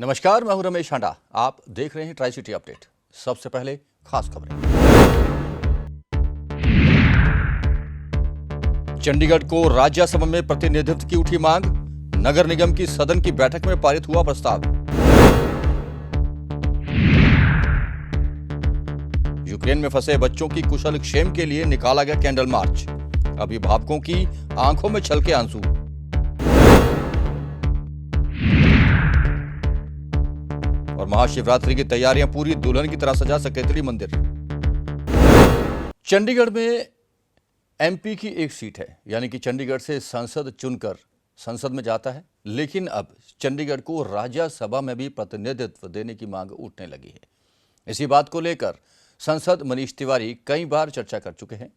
नमस्कार, मैं हूं रमेश हांडा। आप देख रहे हैं ट्राई सिटी अपडेट। सबसे पहले खास खबरें। चंडीगढ़ को राज्यसभा में प्रतिनिधित्व की उठी मांग। नगर निगम की सदन की बैठक में पारित हुआ प्रस्ताव। यूक्रेन में फंसे बच्चों की कुशल क्षेम के लिए निकाला गया कैंडल मार्च। अभिभावकों की आंखों में छलके आंसू। और महाशिवरात्रि की तैयारियां पूरी, दुल्हन की तरह सजा सकेतड़ी मंदिर। चंडीगढ़ में एमपी की एक सीट है, यानी कि चंडीगढ़ से सांसद चुनकर संसद में जाता है। लेकिन अब चंडीगढ़ को राज्यसभा में भी प्रतिनिधित्व देने की मांग उठने लगी है। इसी बात को लेकर सांसद मनीष तिवारी कई बार चर्चा कर चुके हैं।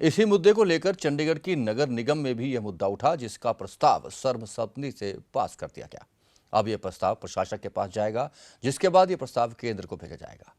इसी मुद्दे को लेकर चंडीगढ़ की नगर निगम में भी यह मुद्दा उठा, जिसका प्रस्ताव सर्वसम्मति से पास कर दिया गया। अब यह प्रस्ताव प्रशासक के पास जाएगा, जिसके बाद यह प्रस्ताव केंद्र को भेजा जाएगा।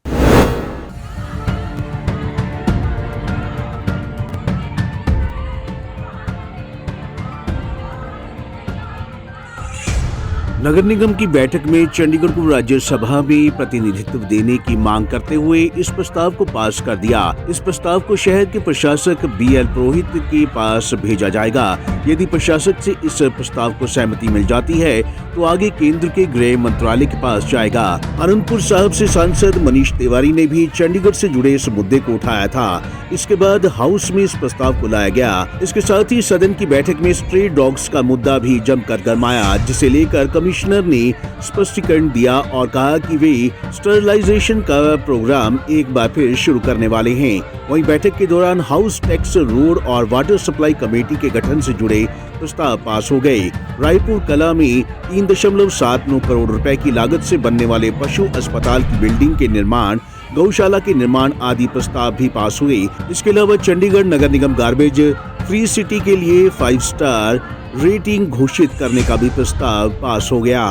नगर निगम की बैठक में चंडीगढ़ को राज्यसभा में प्रतिनिधित्व देने की मांग करते हुए इस प्रस्ताव को पास कर दिया। इस प्रस्ताव को शहर के प्रशासक बीएल पुरोहित के पास भेजा जाएगा। यदि प्रशासक से इस प्रस्ताव को सहमति मिल जाती है तो आगे केंद्र के गृह मंत्रालय के पास जाएगा। आनंदपुर साहब से सांसद मनीष तिवारी ने भी चंडीगढ़ से जुड़े इस मुद्दे को उठाया था। इसके बाद हाउस में इस प्रस्ताव को लाया गया। इसके साथ ही सदन की बैठक में स्ट्रे डॉग्स का मुद्दा भी जमकर गरमाया, जिसे लेकर कमिश्नर ने स्पष्टीकरण दिया और कहा कि वे स्टरलाइजेशन का प्रोग्राम एक बार फिर शुरू करने वाले हैं। वहीं बैठक के दौरान हाउस टैक्स, रोड और वाटर सप्लाई कमेटी के गठन से जुड़े प्रस्ताव पास हो गए। रायपुर कला में 3.79 करोड़ रुपए की लागत से बनने वाले पशु अस्पताल की बिल्डिंग के निर्माण, गौशाला के निर्माण आदि प्रस्ताव भी पास हुए। इसके अलावा चंडीगढ़ नगर निगम गार्बेज फ्री सिटी के लिए 5 स्टार रेटिंग घोषित करने का भी प्रस्ताव पास हो गया।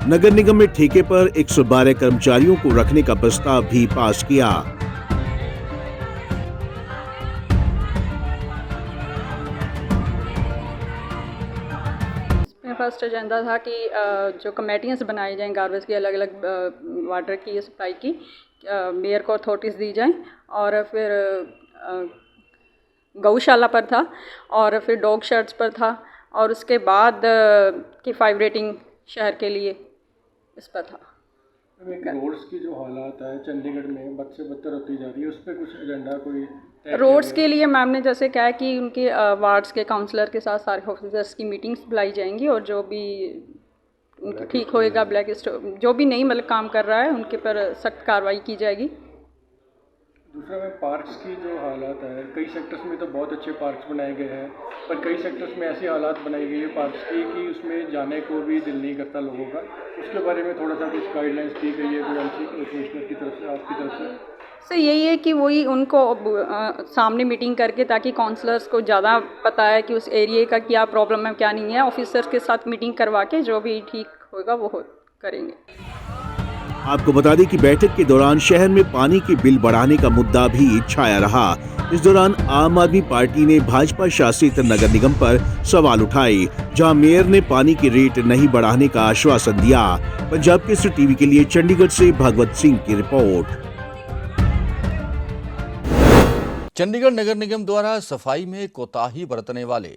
नगर निगम में ठेके पर 112 कर्मचारियों को रखने का प्रस्ताव भी पास किया। फर्स्ट एजेंडा था कि जो कमेटियाँ बनाई जाएं गार्बेज की, अलग अलग वाटर की सप्लाई की, मेयर को अथॉरिटीज़ दी जाएं। और फिर गौशाला पर था, और फिर डॉग शेड्स पर था, और उसके बाद की 5 रेटिंग शहर के लिए इस पर था। रोड्स की जो हालात है चंडीगढ़ में बद से बदतर होती जा रही है, उस पर कुछ एजेंडा कोई रोड्स के लिए मैम ने जैसे कहा कि उनके वार्ड्स के काउंसलर के साथ सारे ऑफिसर्स की मीटिंग्स बुलाई जाएंगी, और जो भी उनकी ठीक होएगा, ब्लैक लिस्ट जो भी नहीं मतलब काम कर रहा है उनके पर सख्त कार्रवाई की जाएगी। दूसरा में पार्क्स की जो हालात है, कई सेक्टर्स में तो बहुत अच्छे पार्क्स बनाए गए हैं, पर कई सेक्टर्स में ऐसी हालात बनाई गई है पार्क्स की कि उसमें जाने को भी दिल नहीं करता लोगों का। उसके बारे में थोड़ा सा कुछ गाइडलाइंस दी गई है कमिश्नर की तरफ से, आपकी तरफ से? सर यही है कि वही उनको सामने मीटिंग करके, ताकि काउंसलर्स को ज़्यादा पता है कि उस एरिया का क्या प्रॉब्लम है क्या नहीं है, ऑफिसर्स के साथ मीटिंग करवा के जो भी ठीक होगा वो करेंगे। आपको बता दें कि बैठक के दौरान शहर में पानी के बिल बढ़ाने का मुद्दा भी छाया रहा। इस दौरान आम आदमी पार्टी ने भाजपा शासित नगर निगम पर सवाल उठाए, जहां मेयर ने पानी के रेट नहीं बढ़ाने का आश्वासन दिया। पंजाब केसरी टीवी के लिए चंडीगढ़ से भगवत सिंह की रिपोर्ट। चंडीगढ़ नगर निगम द्वारा सफाई में कोताही बरतने वाले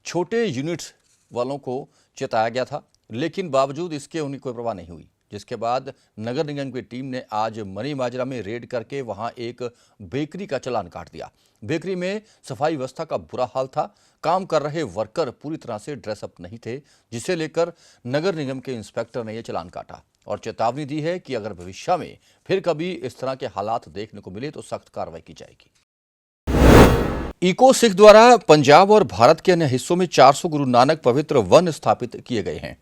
छोटे यूनिट्स वालों को चेताया गया था, लेकिन बावजूद इसके उन्हें कोई परवाह नहीं हुई, जिसके बाद नगर निगम की टीम ने आज मनी माजरा में रेड करके वहां एक बेकरी का चालान काट दिया। बेकरी में सफाई व्यवस्था का बुरा हाल था। काम कर रहे वर्कर पूरी तरह से ड्रेसअप नहीं थे, जिसे लेकर नगर निगम के इंस्पेक्टर ने यह चालान काटा और चेतावनी दी है कि अगर भविष्य में फिर कभी इस तरह के हालात देखने को मिले तो सख्त कार्रवाई की जाएगी। इको सिख द्वारा पंजाब और भारत के अन्य हिस्सों में 400 गुरु नानक पवित्र वन स्थापित किए गए हैं।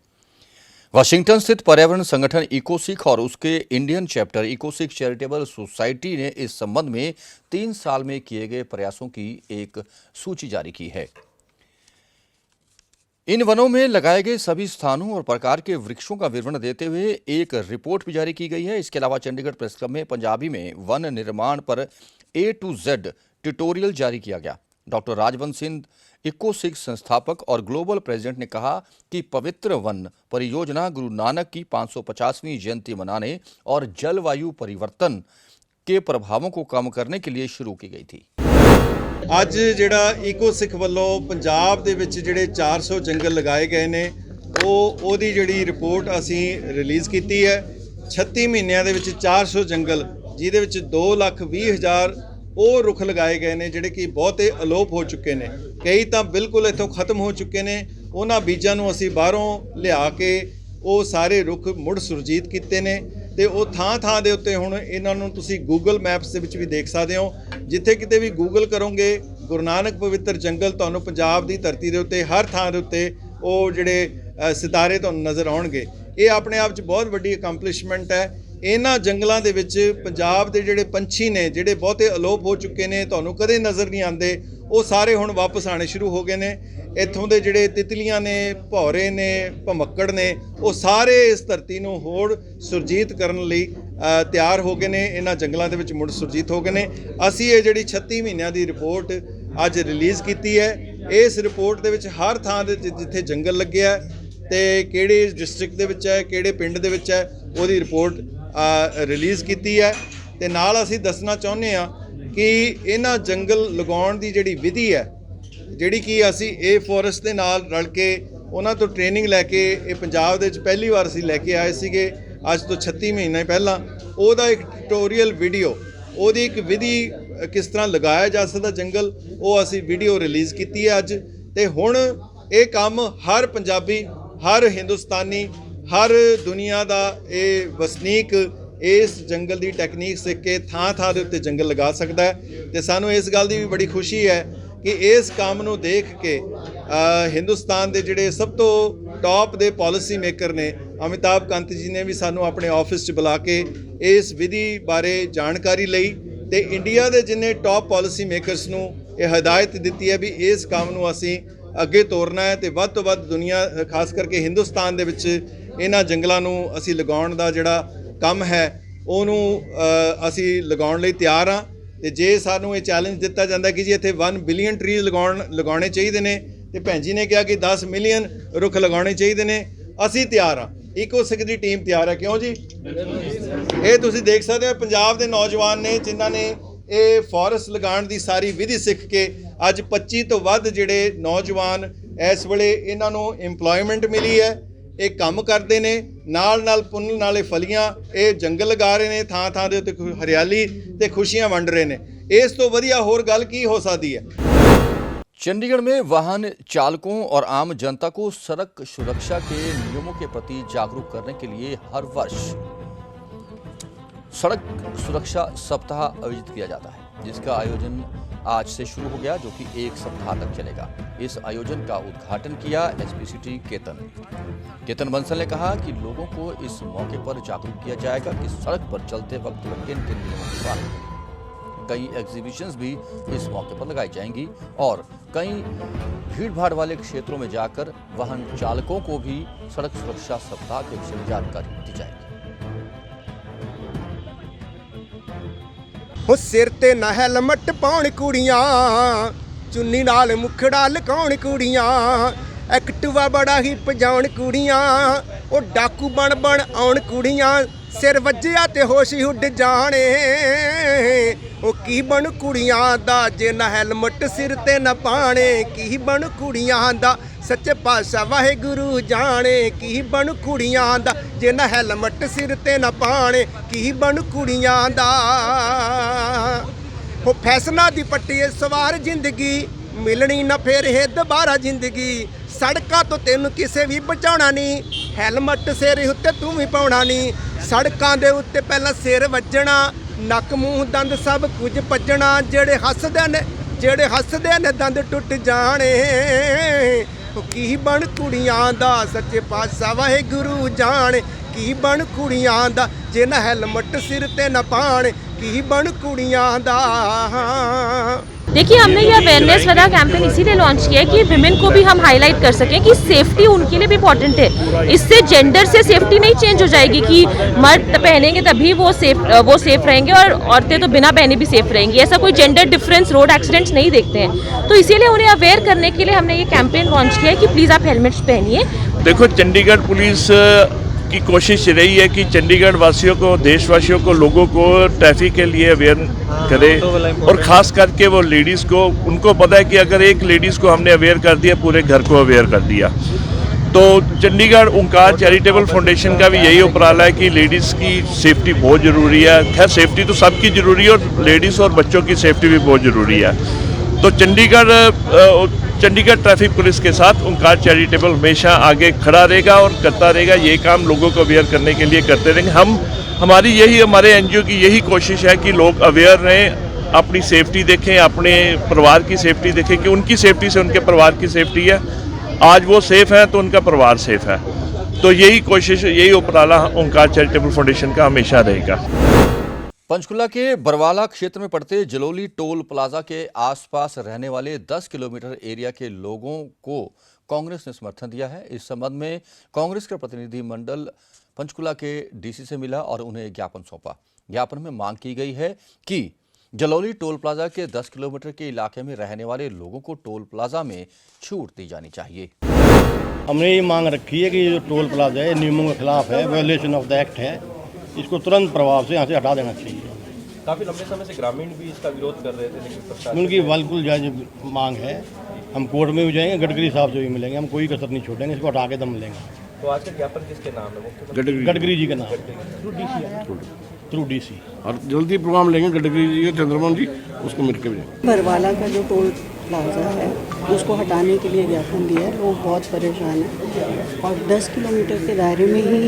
वाशिंगटन स्थित पर्यावरण संगठन इको सिख और उसके Indian chapter Eco Sikh charitable society ने इस संबंध में 3 साल में किए गए प्रयासों की एक सूची जारी की है। इन वनों में लगाए गए सभी स्थानों और प्रकार के वृक्षों का विवरण देते हुए एक रिपोर्ट भी जारी की गई है। इसके अलावा चंडीगढ़ प्रेस क्लब में पंजाबी में वन निर्माण पर A to Z ट्यूटोरियल जारी किया गया। डॉक्टर राजवंत सिंह इको सिख संस्थापक और ग्लोबल प्रेसिडेंट ने कहा कि पवित्र वन परियोजना गुरु नानक की 550वीं जयंती मनाने और जलवायु परिवर्तन के प्रभावों को कम करने के लिए शुरू की गई थी। ਅੱਜ ਜਿਹੜਾ ਈਕੋ ਸਿੱਖ ਵੱਲੋਂ ਪੰਜਾਬ ਦੇ ਵਿੱਚ ਜਿਹੜੇ 400 ਜੰਗਲ ਲਗਾਏ ਗਏ ਨੇ ਉਹਦੀ ਜਿਹੜੀ ਰਿਪੋਰਟ ਅਸੀਂ ਰਿਲੀਜ਼ ਕੀਤੀ ਹੈ। 36 ਮਹੀਨਿਆਂ ਦੇ ਵਿੱਚ 400 ਜੰਗਲ, ਜਿਹਦੇ ਵਿੱਚ 2,20,000 ਉਹ ਰੁੱਖ ਲਗਾਏ ਗਏ ਨੇ ਜਿਹੜੇ ਕਿ ਬਹੁਤੇ ਅਲੋਪ ਹੋ ਚੁੱਕੇ ਨੇ, ਕਈ ਤਾਂ ਬਿਲਕੁਲ ਇੱਥੋਂ ਖਤਮ ਹੋ ਚੁੱਕੇ ਨੇ। ਉਹਨਾਂ ਬੀਜਾਂ ਨੂੰ ਅਸੀਂ ਬਾਹਰੋਂ ਲਿਆ ਕੇ ਉਹ ਸਾਰੇ ਰੁੱਖ ਮੁੜ ਸੁਰਜੀਤ ਕੀਤੇ ਨੇ ਤੇ ਉਹ ਥਾਂ ਦੇ ਉੱਤੇ ਹੁਣ ਇਹਨਾਂ ਨੂੰ ਤੁਸੀਂ ਗੂਗਲ ਮੈਪਸ ਦੇ ਵਿੱਚ ਵੀ ਦੇਖ ਸਕਦੇ ਹੋ। ਜਿੱਥੇ ਕਿਤੇ ਵੀ ਗੂਗਲ ਕਰੋਗੇ ਗੁਰੂ ਨਾਨਕ ਪਵਿੱਤਰ ਜੰਗਲ, ਤੁਹਾਨੂੰ ਪੰਜਾਬ ਦੀ ਧਰਤੀ ਦੇ ਉੱਤੇ ਹਰ ਥਾਂ ਦੇ ਉੱਤੇ ਉਹ ਜਿਹੜੇ ਸਿਤਾਰੇ ਤੁਹਾਨੂੰ ਨਜ਼ਰ ਆਉਣਗੇ। ਇਹ ਆਪਣੇ ਆਪ 'ਚ ਬਹੁਤ ਵੱਡੀ ਅਕੰਪਲਿਸ਼ਮੈਂਟ ਹੈ। ਇਹਨਾਂ ਜੰਗਲਾਂ ਦੇ ਵਿੱਚ ਪੰਜਾਬ ਦੇ ਜਿਹੜੇ ਪੰਛੀ ਨੇ, ਜਿਹੜੇ ਬਹੁਤੇ ਅਲੋਪ ਹੋ ਚੁੱਕੇ ਨੇ, ਤੁਹਾਨੂੰ ਕਦੇ ਨਜ਼ਰ ਨਹੀਂ ਆਉਂਦੇ, ਉਹ ਸਾਰੇ ਹੁਣ ਵਾਪਸ ਆਉਣੇ ਸ਼ੁਰੂ ਹੋ ਗਏ ਨੇ। ਇੱਥੋਂ ਦੇ ਜਿਹੜੇ ਤਿਤਲੀਆਂ ਨੇ, ਭੌਰੇ ਨੇ, ਭਮੱਕੜ ਨੇ, ਉਹ ਸਾਰੇ ਇਸ ਧਰਤੀ ਨੂੰ ਹੋਰ ਸੁਰਜੀਤ ਕਰਨ ਲਈ ਤਿਆਰ ਹੋ ਗਏ ਨੇ। ਇਹਨਾਂ ਜੰਗਲਾਂ ਦੇ ਵਿੱਚ ਮੁੜ ਸੁਰਜੀਤ ਹੋ ਗਏ ਨੇ। ਅਸੀਂ ਇਹ ਜਿਹੜੀ 36 ਮਹੀਨਿਆਂ ਦੀ ਰਿਪੋਰਟ ਅੱਜ ਰਿਲੀਜ਼ ਕੀਤੀ ਹੈ। ਇਸ ਰਿਪੋਰਟ ਦੇ ਵਿੱਚ ਹਰ ਥਾਂ ਦੇ ਜਿੱਥੇ ਜੰਗਲ ਲੱਗਿਆ ਤੇ ਕਿਹੜੇ ਡਿਸਟ੍ਰਿਕਟ ਦੇ ਵਿੱਚ ਹੈ, ਕਿਹੜੇ ਪਿੰਡ ਦੇ ਵਿੱਚ ਹੈ, ਉਹਦੀ ਰਿਪੋਰਟ ਰਿਲੀਜ਼ ਕੀਤੀ ਹੈ। ਤੇ ਨਾਲ ਅਸੀਂ ਦੱਸਣਾ ਚਾਹੁੰਦੇ ਹਾਂ ਕਿ ਇਹਨਾਂ ਜੰਗਲ ਲਗਾਉਣ ਦੀ ਜਿਹੜੀ ਵਿਧੀ ਹੈ, ਜਿਹੜੀ ਕਿ ਅਸੀਂ ਇਹ ਫੋਰੈਸਟ ਦੇ ਨਾਲ ਰਲ ਕੇ ਉਹਨਾਂ ਤੋਂ ਟ੍ਰੇਨਿੰਗ ਲੈ ਕੇ ਇਹ ਪੰਜਾਬ ਦੇ ਵਿੱਚ ਪਹਿਲੀ ਵਾਰ ਅਸੀਂ ਲੈ ਕੇ ਆਏ ਸੀਗੇ ਅੱਜ ਤੋਂ 36 ਮਹੀਨੇ ਪਹਿਲਾਂ। ਉਹਦਾ ਇੱਕ ਟਿਊਟੋਰੀਅਲ ਵੀਡੀਓ, ਉਹਦੀ ਇੱਕ ਵਿਧੀ ਕਿਸ ਤਰ੍ਹਾਂ ਲਗਾਇਆ ਜਾ ਸਕਦਾ ਜੰਗਲ, ਉਹ ਅਸੀਂ ਵੀਡੀਓ ਰਿਲੀਜ਼ ਕੀਤੀ ਹੈ ਅੱਜ। ਤੇ ਹੁਣ ਇਹ ਕੰਮ ਹਰ ਪੰਜਾਬੀ, ਹਰ ਹਿੰਦੁਸਤਾਨੀ, ਹਰ ਦੁਨੀਆ ਦਾ ਇਹ ਵਸਨੀਕ ਇਸ ਜੰਗਲ ਦੀ ਟੈਕਨੀਕ ਸਿੱਖ ਕੇ ਥਾਂ ਦੇ ਉੱਤੇ ਜੰਗਲ ਲਗਾ ਸਕਦਾ ਹੈ। ਤੇ ਸਾਨੂੰ ਇਸ ਗੱਲ ਦੀ ਵੀ ਬੜੀ ਖੁਸ਼ੀ ਹੈ ਕਿ ਇਸ ਕੰਮ ਨੂੰ ਦੇਖ ਕੇ ਹਿੰਦੁਸਤਾਨ ਦੇ ਜਿਹੜੇ ਸਭ ਤੋਂ ਟੌਪ ਦੇ ਪਾਲਿਸੀ ਮੇਕਰ ਨੇ, ਅਮਿਤਾਭ ਕਾਂਤ ਜੀ ਨੇ ਵੀ ਸਾਨੂੰ ਆਪਣੇ ਆਫਿਸ 'ਚ ਬੁਲਾ ਕੇ ਇਸ ਵਿਧੀ ਬਾਰੇ ਜਾਣਕਾਰੀ ਲਈ ਤੇ ਇੰਡੀਆ ਦੇ ਜਿੰਨੇ ਟੌਪ ਪਾਲਿਸੀ ਮੇਕਰਸ ਨੂੰ ਇਹ ਹਦਾਇਤ ਦਿੱਤੀ ਹੈ ਵੀ ਇਸ ਕੰਮ ਨੂੰ ਅਸੀਂ ਅੱਗੇ ਤੋਰਨਾ ਹੈ ਤੇ ਵੱਧ ਤੋਂ ਵੱਧ ਦੁਨੀਆ, ਖਾਸ ਕਰਕੇ ਹਿੰਦੁਸਤਾਨ ਦੇ ਵਿੱਚ ਇਹਨਾਂ ਜੰਗਲਾਂ ਨੂੰ ਅਸੀਂ ਲਗਾਉਣ ਦਾ ਜਿਹੜਾ ਕੰਮ ਹੈ ਉਹਨੂੰ ਅਸੀਂ ਲਗਾਉਣ ਲਈ ਤਿਆਰ ਹਾਂ। ਤੇ ਜੇ ਸਾਨੂੰ ਇਹ ਚੈਲੰਜ ਦਿੱਤਾ ਜਾਂਦਾ ਕਿ ਜੀ ਇੱਥੇ 1 ਬਿਲੀਅਨ ਟਰੀਜ਼ ਲਗਾਉਣੇ ਚਾਹੀਦੇ ਨੇ ਤੇ ਭੈਣ ਜੀ ਨੇ ਕਿਹਾ ਕਿ 10 ਮਿਲੀਅਨ ਰੁੱਖ ਲਗਾਉਣੇ ਚਾਹੀਦੇ ਨੇ, ਅਸੀਂ ਤਿਆਰ ਹਾਂ। ਈਕੋ ਸਿੱਖ ਦੀ ਟੀਮ ਤਿਆਰ ਹੈ। ਕਿਉਂ ਜੀ? ਇਹ ਤੁਸੀਂ ਦੇਖ ਸਕਦੇ ਹੋ ਪੰਜਾਬ ਦੇ ਨੌਜਵਾਨ ਨੇ ਜਿਨ੍ਹਾਂ ਨੇ ਇਹ ਫੋਰੈਸਟ ਲਗਾਉਣ ਦੀ ਸਾਰੀ ਵਿਧੀ ਸਿੱਖ ਕੇ ਅੱਜ 25 ਤੋਂ ਵੱਧ ਜਿਹੜੇ ਨੌਜਵਾਨ ਇਸ ਵੇਲੇ ਇਹਨਾਂ ਨੂੰ ਇੰਪਲੋਇਮੈਂਟ ਮਿਲੀ ਹੈ। ਇਹ ਕੰਮ ਕਰਦੇ ਨੇ, ਨਾਲ ਪੁੰਨ ਨਾਲੇ ਫਲੀਆਂ ਇਹ ਜੰਗਲ ਲਗਾ ਰਹੇ ਨੇ, ਥਾਂ ਦੇ ਉੱਤੇ ਹਰਿਆਲੀ ਤੇ ਖੁਸ਼ੀਆਂ ਵੰਡ ਰਹੇ ਨੇ। ਇਸ ਤੋਂ ਵਧੀਆ ਹੋਰ ਗੱਲ ਕੀ ਹੋ ਸਕਦੀ ਹੈ? चंडीगढ़ में वाहन चालकों और आम जनता को सड़क सुरक्षा के नियमों के प्रति जागरूक करने के लिए हर वर्ष सड़क सुरक्षा सप्ताह आयोजित किया जाता है, जिसका आयोजन आज से शुरू हो गया, जो कि 1 सप्ताह तक चलेगा। इस आयोजन का उद्घाटन किया एसपी सिटी केतन बंसल ने कहा कि लोगों को इस मौके पर जागरूक किया जाएगा कि सड़क पर चलते वक्त किन किन नियमों की पालना करें। कई एग्जीबिशंस भी इस मौके पर लगाई जाएंगी और कई भीड़-भाड़ वाले क्षेत्रों में जाकर वाहन चालकों को भी सड़क सुरक्षा सप्ताह के विषय में जानकारी दी जाएगी। हो सिर ते ना हेलमेट पाउण कुड़ियां, चुन्नी नाल मुखड़ा लकाउण कुड़ियां, एक्टिवा बड़ा ही भजाउण कुड़ियां, ओ डाकू बन आउण कुड़ियां, सिर वज्जिया ते होश ही उड जाने, ओ की बन कुड़ियां दा जे ना हेलमेट सिर ते ना पाने, की बन कुड़ियां दा सच्चे पातशाह वाहेगुरु जाने, की बन कुड़ियां दा जे ना हेलमेट सिर ते ना पाने, की बन कुड़ियां दा। हो फैसना दी पट्टी सवार जिंदगी मिलनी ना फिर है दोबारा जिंदगी, सड़कों तो तेनू किसे भी बचाना नहीं, हेलमेट सिर उत्ते तू भी पाउणा नहीं, सड़कों के उत्ते पहला सिर वजना, नक मूँह दंद सब कुछ भजना, जेड़े हसदे ने दंद टुट जाने, की बन कुड़ियां दा सच्चे पातशाह वाहेगुरु जाने, की बन कुड़ियां दा जे ना हेलमेट सिर ते ना पाने, की बन कुड़ियां दा। देखिए, हमने ये अवेयरनेस वाला कैंपेन इसीलिए लॉन्च किया है कि विमेन को भी हम हाईलाइट कर सकें कि सेफ्टी उनके लिए भी इम्पोर्टेंट है। इससे जेंडर से सेफ्टी नहीं चेंज हो जाएगी कि मर्द पहनेंगे तभी वो सेफ रहेंगे और औरतें तो बिना पहने भी सेफ रहेंगी। ऐसा कोई जेंडर डिफरेंस रोड एक्सीडेंट्स नहीं देखते हैं। तो इसीलिए उन्हें अवेयर करने के लिए हमने ये कैंपेन लॉन्च किया है कि प्लीज़ आप हेलमेट्स पहनिए। देखो, चंडीगढ़ पुलिस की कोशिश रही है कि चंडीगढ़ वासियों को, देशवासियों को, लोगों को ट्रैफिक के लिए अवेयर करे और ख़ास करके वो लेडीज़ को, उनको पता है कि अगर एक लेडीज़ को हमने अवेयर कर दिया, पूरे घर को अवेयर कर दिया। तो चंडीगढ़ ओंकार चैरिटेबल फाउंडेशन का भी यही उपराला है कि लेडीज़ की सेफ्टी बहुत ज़रूरी है। खैर, सेफ्टी तो सबकी ज़रूरी है और लेडीज़ और बच्चों की सेफ्टी भी बहुत ज़रूरी है। तो चंडीगढ़ ट्रैफिक पुलिस के साथ ओंकार चैरिटेबल हमेशा आगे खड़ा रहेगा और करता रहेगा। ये काम लोगों को अवेयर करने के लिए करते रहेंगे। हमारे एनजीओ की यही कोशिश है कि लोग अवेयर रहें, अपनी सेफ्टी देखें, अपने परिवार की सेफ्टी देखें कि उनकी सेफ्टी से उनके परिवार की सेफ्टी है। आज वो सेफ हैं तो उनका परिवार सेफ है। तो यही कोशिश, यही उपराला ओंकार चैरिटेबल फाउंडेशन का हमेशा रहेगा। पंचकुला के बरवाला क्षेत्र में पड़ते जलोली टोल प्लाजा के आसपास रहने वाले 10 किलोमीटर एरिया के लोगों को कांग्रेस ने समर्थन दिया है। इस संबंध में कांग्रेस का प्रतिनिधिमंडल पंचकुला के डीसी से मिला और उन्हें ज्ञापन सौंपा। ज्ञापन में मांग की गई है कि जलोली टोल प्लाजा के 10 किलोमीटर के इलाके में रहने वाले लोगों को टोल प्लाजा में छूट दी जानी चाहिए। हमने ये मांग रखी है कि ये जो टोल प्लाजा है नियमों के खिलाफ है, वायोलेशन ऑफ द एक्ट है, इसको तुरंत प्रभाव से यहाँ से हटा देना चाहिए। काफ़ी लंबे समय से ग्रामीण भी इसका विरोध कर रहे थे, लेकिन प्रशासन उनकी बिल्कुल जायज मांग है। हम कोर्ट में भी जाएंगे, गडकरी साहब से भी मिलेंगे, हम कोई कसर नहीं छोड़ेंगे, इसको हटा के दम लेंगे। तो आज का ज्ञापन किसके नाम है? गडकरी जी का नाम थ्रू डीसी और जल्दी प्रोग्राम लेंगे गडकरी जी और चंद्रमोहन जी, उसको मिल के बरवाला का जो टोल प्लाजा है उसको हटाने के लिए ज्ञापन दिया है। लोग बहुत परेशान हैं और 10 किलोमीटर के दायरे में ही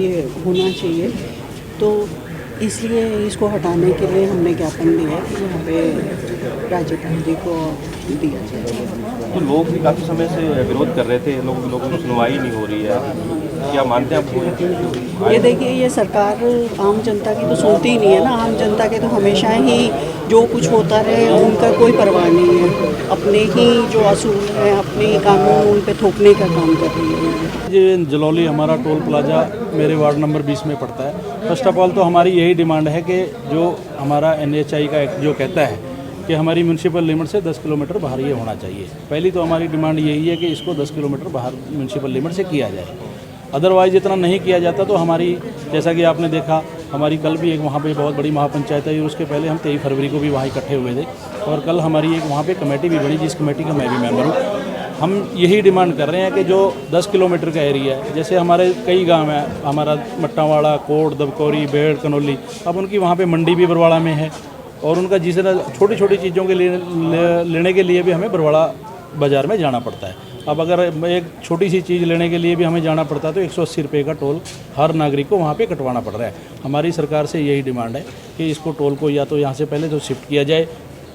ये होना चाहिए, तो इसलिए इसको हटाने के लिए हमने ज्ञापन दिया है कि यहाँ पे राज्यपाल जी को दिया जाए। तो लोग भी काफ़ी समय से विरोध कर रहे थे, लोगों की सुनवाई नहीं हो रही है, क्या मानते हैं आपको? ये देखिए, ये सरकार आम जनता की तो सुनती ही नहीं है ना। आम जनता के तो हमेशा ही जो कुछ होता रहे उनका कोई परवाह नहीं है, अपने ही जो असूल हैं, अपने कानून उन पे थोपने का काम कर रही है। ये जलौली हमारा टोल प्लाजा मेरे वार्ड नंबर 20 में पड़ता है। फर्स्ट ऑफ ऑल तो हमारी यही डिमांड है कि जो हमारा NHI का एक्ट जो कहता है कि हमारी म्यूनसिपल लिमिट से 10 किलोमीटर बाहर ये होना चाहिए। पहली तो हमारी डिमांड यही है कि इसको 10 किलोमीटर बाहर म्यूनसिपल लिमिट से किया जाए। अदरवाइज़ इतना नहीं किया जाता तो हमारी, जैसा कि आपने देखा, हमारी कल भी एक वहाँ पे बहुत बड़ी महापंचायत है और उसके पहले हम 23 फरवरी को भी वहाँ इकट्ठे हुए थे और कल हमारी एक वहाँ पे कमेटी भी बनी जिस कमेटी का मैं भी मेंबर हूँ। हम यही डिमांड कर रहे हैं कि जो 10 किलोमीटर का एरिया है, जैसे हमारे कई गांव हैं, हमारा मट्टावाड़ा, कोट, दबकौरी, बेड़, कनौली, अब उनकी वहाँ पे मंडी भी बरवाड़ा में है और उनका जिस छोटी छोटी चीज़ों के लिए लेने के लिए भी हमें बरवाड़ा बाज़ार में जाना पड़ता है। अब अगर एक छोटी सी चीज़ लेने के लिए भी हमें जाना पड़ता है तो 180 रुपये का टोल हर नागरिक को वहाँ पे कटवाना पड़ रहा है। हमारी सरकार से यही डिमांड है कि इसको टोल को या तो यहाँ से पहले तो शिफ्ट किया जाए,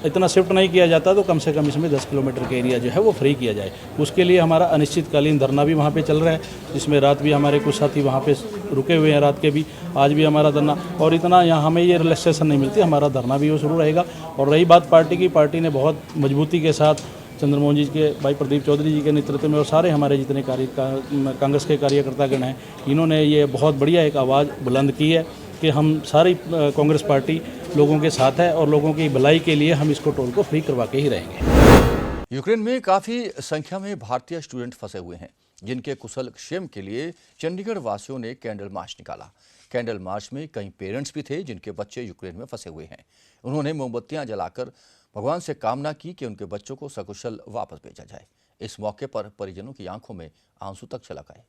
इतना शिफ्ट नहीं किया जाता तो कम से कम इसमें 10 किलोमीटर का एरिया जो है वो फ्री किया जाए। उसके लिए हमारा अनिश्चितकालीन धरना भी वहाँ पे चल रहा है, जिसमें रात भी हमारे कुछ साथी वहाँ पे रुके हुए हैं, रात के भी, आज भी हमारा धरना, और इतना यहाँ हमें ये रिलैक्सेशन नहीं मिलती, हमारा धरना भी वो शुरू रहेगा। और रही बात पार्टी की, पार्टी ने बहुत मजबूती के साथ चंद्रमोहन जी के, भाई प्रदीप चौधरी जी के नेतृत्व में और सारे हमारे जितने कांग्रेस के कार्यकर्तागण हैं, इन्होंने ये बहुत बढ़िया एक आवाज़ बुलंद की है कि हम सारी कांग्रेस पार्टी लोगों के साथ है और लोगों की भलाई के लिए हम इसको टोल को फ्री करवा के ही रहेंगे। यूक्रेन में काफ़ी संख्या में भारतीय स्टूडेंट फंसे हुए हैं, जिनके कुशल क्षेम के लिए चंडीगढ़ वासियों ने कैंडल मार्च निकाला। कैंडल मार्च में कई पेरेंट्स भी थे जिनके बच्चे यूक्रेन में फंसे हुए हैं। उन्होंने मोमबत्तियां जलाकर भगवान से कामना की कि उनके बच्चों को सकुशल वापस भेजा जाए। इस मौके पर परिजनों की आंखों में आंसू तक छलक आए।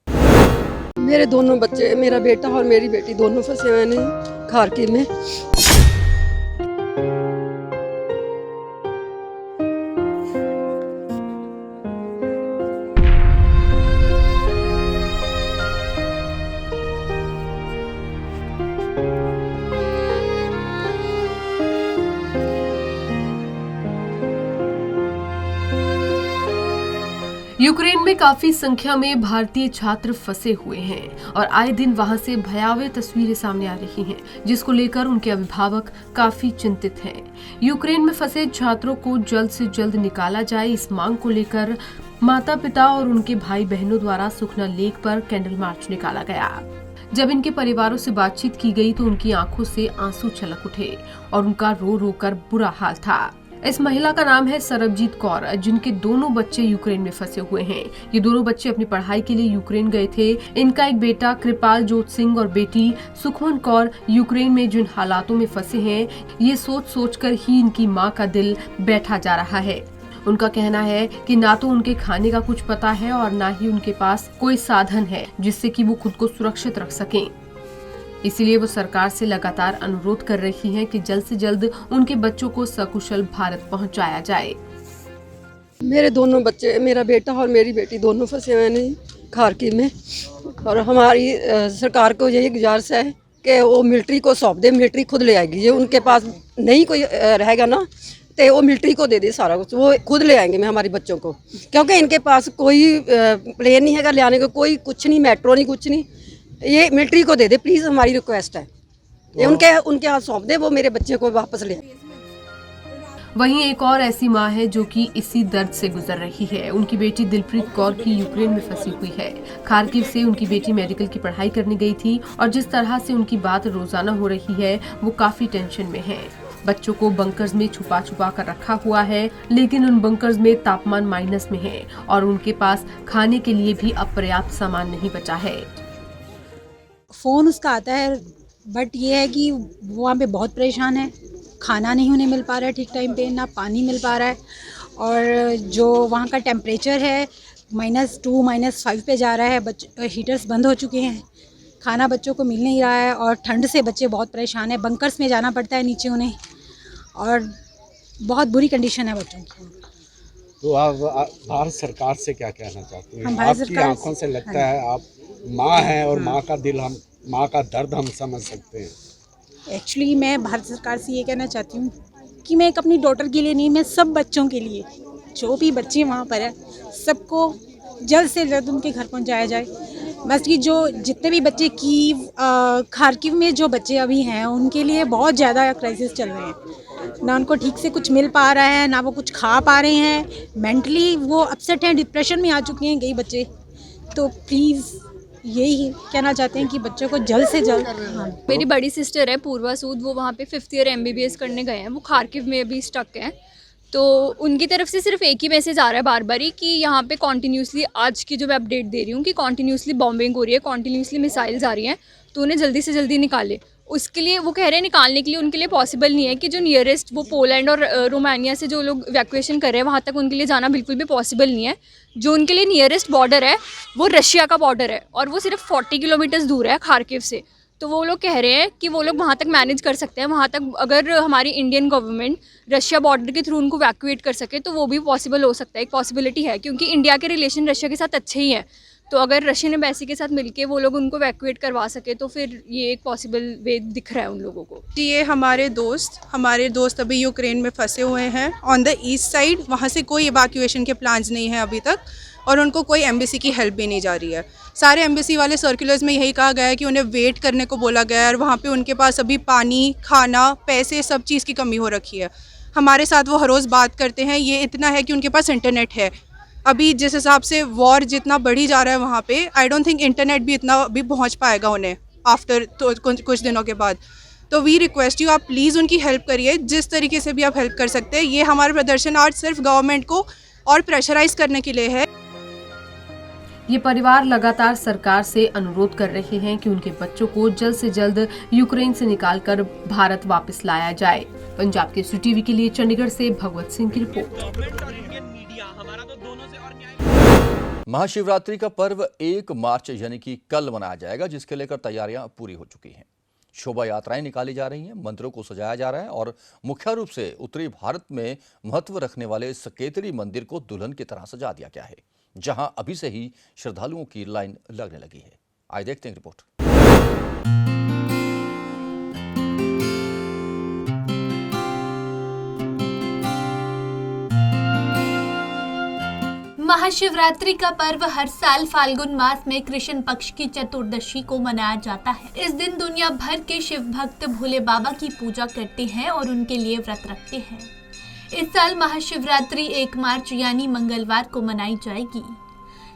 मेरे दोनों बच्चे, मेरा बेटा और मेरी बेटी दोनों फंसे हुए हैं खारकिव में। यूक्रेन में काफी संख्या में भारतीय छात्र फंसे हुए हैं और आए दिन वहां से भयावह तस्वीरें सामने आ रही हैं, जिसको लेकर उनके अभिभावक काफी चिंतित हैं। यूक्रेन में फंसे छात्रों को जल्द से जल्द निकाला जाए, इस मांग को लेकर माता पिता और उनके भाई बहनों द्वारा सुखना लेक पर कैंडल मार्च निकाला गया। जब इनके परिवारों से बातचीत की गई तो उनकी आंखों से आंसू छलक उठे और उनका रो रो कर बुरा हाल था। इस महिला का नाम है सरबजीत कौर, जिनके दोनों बच्चे यूक्रेन में फंसे हुए हैं। ये दोनों बच्चे अपनी पढ़ाई के लिए यूक्रेन गए थे। इनका एक बेटा कृपाल जोत सिंह और बेटी सुखमन कौर यूक्रेन में जिन हालातों में फंसे हैं, ये सोच सोच कर ही इनकी मां का दिल बैठा जा रहा है। उनका कहना है कि ना तो उनके खाने का कुछ पता है और ना ही उनके पास कोई साधन है जिससे कि वो खुद को सुरक्षित रख सकें। इसीलिए वो सरकार से लगातार अनुरोध कर रही हैं कि जल्द से जल्द उनके बच्चों को सकुशल भारत पहुंचाया जाए। मेरे दोनों बच्चे, मेरा बेटा और मेरी बेटी दोनों फंसे हुए हैं खार्किव में, और हमारी सरकार को यही गुजारिश है कि वो मिलिट्री को सौंप दे, मिलिट्री खुद ले आएगी। ये उनके पास नहीं कोई रहेगा ना, तो वो मिलिट्री को दे दे सारा कुछ, वो खुद ले आएंगे मैं हमारे बच्चों को, क्योंकि इनके पास कोई प्लेन नहीं है ले आने को, कोई कुछ नहीं, मेट्रो नहीं, कुछ नहीं। ये मिलिट्री को दे दे प्लीज़, हमारी रिक्वेस्ट है। ये उनके हाथ सौंप दे, वो मेरे बच्चे को वापस ले। वहीं एक और ऐसी मां है जो कि इसी दर्द से गुजर रही है। उनकी बेटी दिलप्रीत कौर की यूक्रेन में फंसी हुई है। खार्किव से उनकी बेटी मेडिकल की पढ़ाई करने गई थी और जिस तरह से उनकी बात रोजाना हो रही है, वो काफी टेंशन में है। बच्चों को बंकर्स में छुपा छुपा कर रखा हुआ है, लेकिन उन बंकर्स में तापमान माइनस में है और उनके पास खाने के लिए भी अपर्याप्त सामान नहीं बचा है। फ़ोन उसका आता है, बट ये है कि वो वहाँ पे बहुत परेशान है। खाना नहीं उन्हें मिल पा रहा है ठीक टाइम पे, ना पानी मिल पा रहा है, और जो वहाँ का टेम्परेचर है -2 -5 पे जा रहा है। हीटर्स बंद हो चुके हैं, खाना बच्चों को मिल नहीं रहा है और ठंड से बच्चे बहुत परेशान हैं। बंकर्स में जाना पड़ता है नीचे उन्हें, और बहुत बुरी कंडीशन है बच्चों की। तो आप भारत सरकार से क्या कहना चाहती हैं? आपकी आंखों से लगता है आप माँ हैं और माँ का दिल, हम माँ का दर्द हम समझ सकते हैं। एक्चुअली मैं भारत सरकार से ये कहना चाहती हूँ कि मैं एक अपनी डॉटर के लिए नहीं, मैं सब बच्चों के लिए, जो भी बच्चे वहाँ पर हैं, सबको जल्द से जल्द उनके घर पहुँचाया जाए। बस कि जो जितने भी बच्चे खार्किव में जो बच्चे अभी हैं, उनके लिए बहुत ज़्यादा क्राइसिस चल रहे हैं। ना उनको ठीक से कुछ मिल पा रहा है, ना वो कुछ खा पा रहे हैं। मेंटली वो अपसेट हैं, डिप्रेशन में आ चुके हैं कई बच्चे। तो प्लीज़ यही कहना चाहते हैं कि बच्चों को जल्द से जल्द। हाँ। मेरी बड़ी सिस्टर है पूर्वा सूद, वो वहाँ पे 5th ईयर MBBS करने गए हैं। वो खार्किव में अभी स्टक हैं, तो उनकी तरफ से सिर्फ एक ही मैसेज आ रहा है बार बार ही कि यहाँ पे कॉन्टीन्यूसली, आज की जो मैं अपडेट दे रही हूँ कि कॉन्टीन्यूसली बॉम्बिंग हो रही है, कॉन्टीन्यूसली मिसाइल्स आ रही हैं, तो उन्हें जल्दी से जल्दी निकाले। उसके लिए वो कह रहे हैं निकालने के लिए उनके लिए पॉसिबल नहीं है कि जो नियरेस्ट, वो पोलैंड और रोमानिया से जो लोग इवैक्यूएशन कर रहे हैं, वहाँ तक उनके लिए जाना बिल्कुल भी पॉसिबल नहीं है। जो उनके लिए नियरेस्ट बॉर्डर है वो रशिया का बॉर्डर है, और वो सिर्फ 40 किलोमीटर्स दूर है खार्किव से। तो वो लोग कह रहे हैं कि वो लोग वहाँ तक मैनेज कर सकते हैं। वहाँ तक अगर हमारी इंडियन गवर्नमेंट रशिया बॉर्डर के थ्रू उनको इवैक्यूएट कर सके तो वो भी पॉसिबल हो सकता है, एक पॉसिबिलिटी है, क्योंकि इंडिया के रिलेशन रशिया के साथ अच्छे ही हैं। तो अगर रशियन एम्बेसी के साथ मिलके वो लोग उनको इवैक्यूएट करवा सके तो फिर ये एक पॉसिबल वे दिख रहा है उन लोगों को। ये हमारे दोस्त अभी यूक्रेन में फंसे हुए हैं ऑन द ईस्ट साइड। वहाँ से कोई इवैक्यूएशन के प्लान्स नहीं है अभी तक, और उनको कोई एम्बेसी की हेल्प भी नहीं जा रही है। सारे एम्बेसी वाले सर्कुलर्स में यही कहा गया है कि उन्हें वेट करने को बोला गया है, और वहाँ पे उनके पास अभी पानी, खाना, पैसे, सब चीज़ की कमी हो रखी है। हमारे साथ वो हर रोज़ बात करते हैं। ये इतना है कि उनके पास इंटरनेट है। अभी जिस हिसाब से वॉर जितना बढ़ी जा रहा है वहाँ पे, आई डोंट थिंक इंटरनेट भी इतना भी पहुँच पाएगा उन्हें आफ्टर तो कुछ दिनों के बाद। तो वी रिक्वेस्ट यू, आप प्लीज़ उनकी हेल्प करिए जिस तरीके से भी आप हेल्प कर सकते हैं। ये हमारा प्रदर्शन आज सिर्फ गवर्नमेंट को और प्रेशराइज करने के लिए है। ये परिवार लगातार सरकार से अनुरोध कर रहे हैं कि उनके बच्चों को जल्द से जल्द यूक्रेन से निकालकर भारत वापस लाया जाए। पंजाब के टीवी के लिए चंडीगढ़ से भगवत सिंह की रिपोर्ट। महाशिवरात्रि का पर्व 1 मार्च यानी कि कल मनाया जाएगा, जिसके लेकर तैयारियां पूरी हो चुकी हैं। शोभा यात्राएं निकाली जा रही हैं, मंदिरों को सजाया जा रहा है और मुख्य रूप से उत्तरी भारत में महत्व रखने वाले सकेतड़ी मंदिर को दुल्हन की तरह सजा दिया गया है, जहां अभी से ही श्रद्धालुओं की लाइन लगने लगी है। आइए देखते हैं रिपोर्ट। महाशिवरात्रि का पर्व हर साल फाल्गुन मास में कृष्ण पक्ष की चतुर्दशी को मनाया जाता है। इस दिन दुनिया भर के शिव भक्त भोले बाबा की पूजा करते हैं और उनके लिए व्रत रखते हैं। इस साल महाशिवरात्रि 1 मार्च यानी मंगलवार को मनाई जाएगी।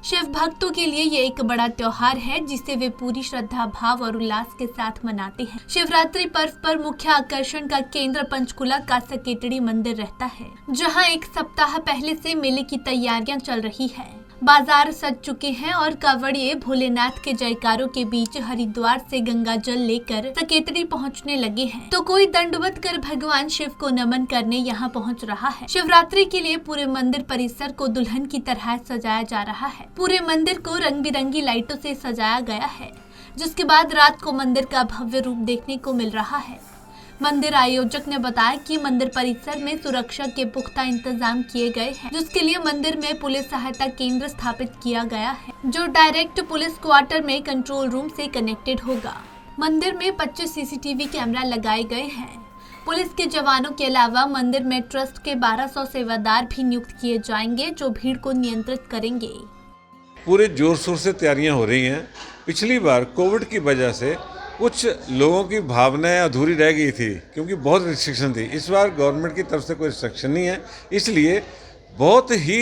शिव भक्तों के लिए ये एक बड़ा त्योहार है जिसे वे पूरी श्रद्धा भाव और उल्लास के साथ मनाते हैं। शिवरात्रि पर्व पर मुख्य आकर्षण का केंद्र पंचकुला का सकेतड़ी मंदिर रहता है, जहां एक सप्ताह पहले से मेले की तैयारियां चल रही है। बाजार सज चुके हैं और कांवड़िए भोलेनाथ के जयकारों के बीच हरिद्वार से गंगा जल लेकर सकेतड़ी पहुंचने लगे हैं, तो कोई दंडवत कर भगवान शिव को नमन करने यहां पहुंच रहा है। शिवरात्रि के लिए पूरे मंदिर परिसर को दुल्हन की तरह सजाया जा रहा है। पूरे मंदिर को रंग बिरंगी लाइटों से सजाया गया है, जिसके बाद रात को मंदिर का भव्य रूप देखने को मिल रहा है। मंदिर आयोजक ने बताया कि मंदिर परिसर में सुरक्षा के पुख्ता इंतजाम किए गए हैं, जिसके लिए मंदिर में पुलिस सहायता केंद्र स्थापित किया गया है, जो डायरेक्ट पुलिस क्वार्टर में कंट्रोल रूम से कनेक्टेड होगा। मंदिर में 25 सीसीटीवी कैमरा लगाए गए हैं। पुलिस के जवानों के अलावा मंदिर में ट्रस्ट के 1200 सेवादार भी नियुक्त किए जाएंगे, जो भीड़ को नियंत्रित करेंगे। पूरे जोर शोर से तैयारियां हो रही हैं। पिछली बार कोविड की वजह से कुछ लोगों की भावनाएं अधूरी रह गई थी, क्योंकि बहुत रिस्ट्रिक्शन थी। इस बार गवर्नमेंट की तरफ से कोई रिस्ट्रिक्शन नहीं है, इसलिए बहुत ही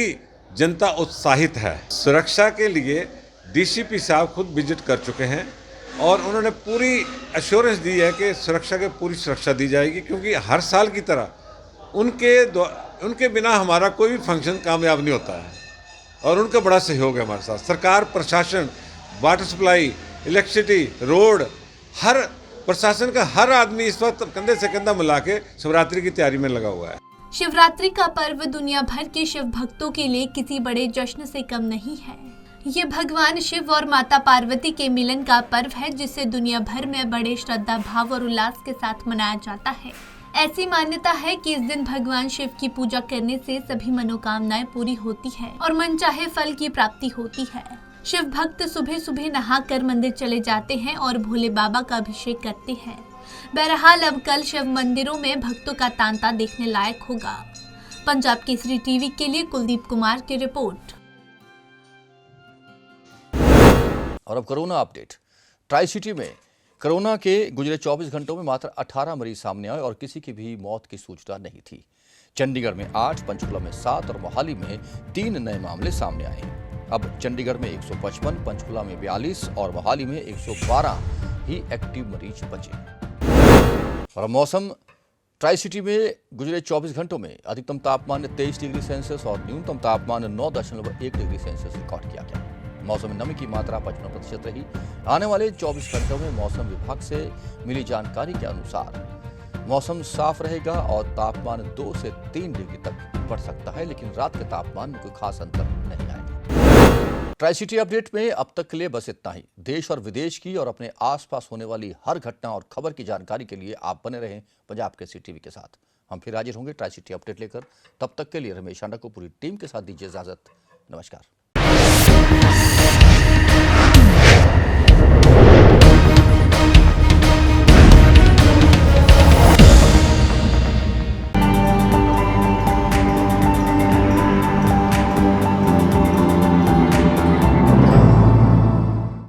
जनता उत्साहित है। सुरक्षा के लिए डीसीपी साहब खुद विजिट कर चुके हैं और उन्होंने पूरी एश्योरेंस दी है कि सुरक्षा की पूरी सुरक्षा दी जाएगी, क्योंकि हर साल की तरह उनके बिना हमारा कोई भी फंक्शन कामयाब नहीं होता है और उनका बड़ा सहयोग है हमारे साथ। सरकार, प्रशासन, वाटर सप्लाई, इलेक्ट्रिसिटी, रोड, हर प्रशासन का हर आदमी इस वक्त कंधे से कंधा मिला के शिवरात्रि की तैयारी में लगा हुआ है। शिवरात्रि का पर्व दुनिया भर के शिव भक्तों के लिए किसी बड़े जश्न से कम नहीं है। ये भगवान शिव और माता पार्वती के मिलन का पर्व है, जिसे दुनिया भर में बड़े श्रद्धा भाव और उल्लास के साथ मनाया जाता है। ऐसी मान्यता है कि इस दिन भगवान शिव की पूजा करने से सभी मनोकामनाएं पूरी होती है और मनचाहे फल की प्राप्ति होती है। शिव भक्त सुबह सुबह नहाकर मंदिर चले जाते हैं और भोले बाबा का अभिषेक करते हैं। बहरहाल अब कल शिव मंदिरों में भक्तों का तांता देखने लायक होगा। पंजाब केसरी टीवी के लिए कुलदीप कुमार की रिपोर्ट। और अब कोरोना अपडेट। ट्राई सिटी में कोरोना के गुजरे 24 घंटों में मात्र 18 मरीज सामने आए और किसी की भी मौत की सूचना नहीं थी। चंडीगढ़ में 8, पंचकुला में 7 और मोहाली में 3 नए मामले सामने आए हैं। अब चंडीगढ़ में 155, पंचकुला में 42 और मोहाली में 112 ही एक्टिव मरीज बचे। और मौसम। ट्राई सिटी में गुजरे 24 घंटों में अधिकतम तापमान 23 डिग्री सेल्सियस और न्यूनतम तापमान 9.1 डिग्री सेल्सियस रिकॉर्ड किया गया। मौसम में नमी की मात्रा 55% रही। आने वाले 24 घंटों में मौसम विभाग से मिली जानकारी के अनुसार मौसम साफ रहेगा और तापमान 2 से 3 डिग्री तक बढ़ सकता है, लेकिन रात के तापमान में कोई खास अंतर नहीं आएगा। ट्राई सिटी अपडेट में अब तक के लिए बस इतना ही। देश और विदेश की और अपने आसपास होने वाली हर घटना और खबर की जानकारी के लिए आप बने रहें पंजाब केसरी टीवी के साथ। हम फिर हाजिर होंगे ट्राई सिटी अपडेट लेकर। तब तक के लिए रमेश आंडा को पूरी टीम के साथ दीजिए इजाजत। नमस्कार।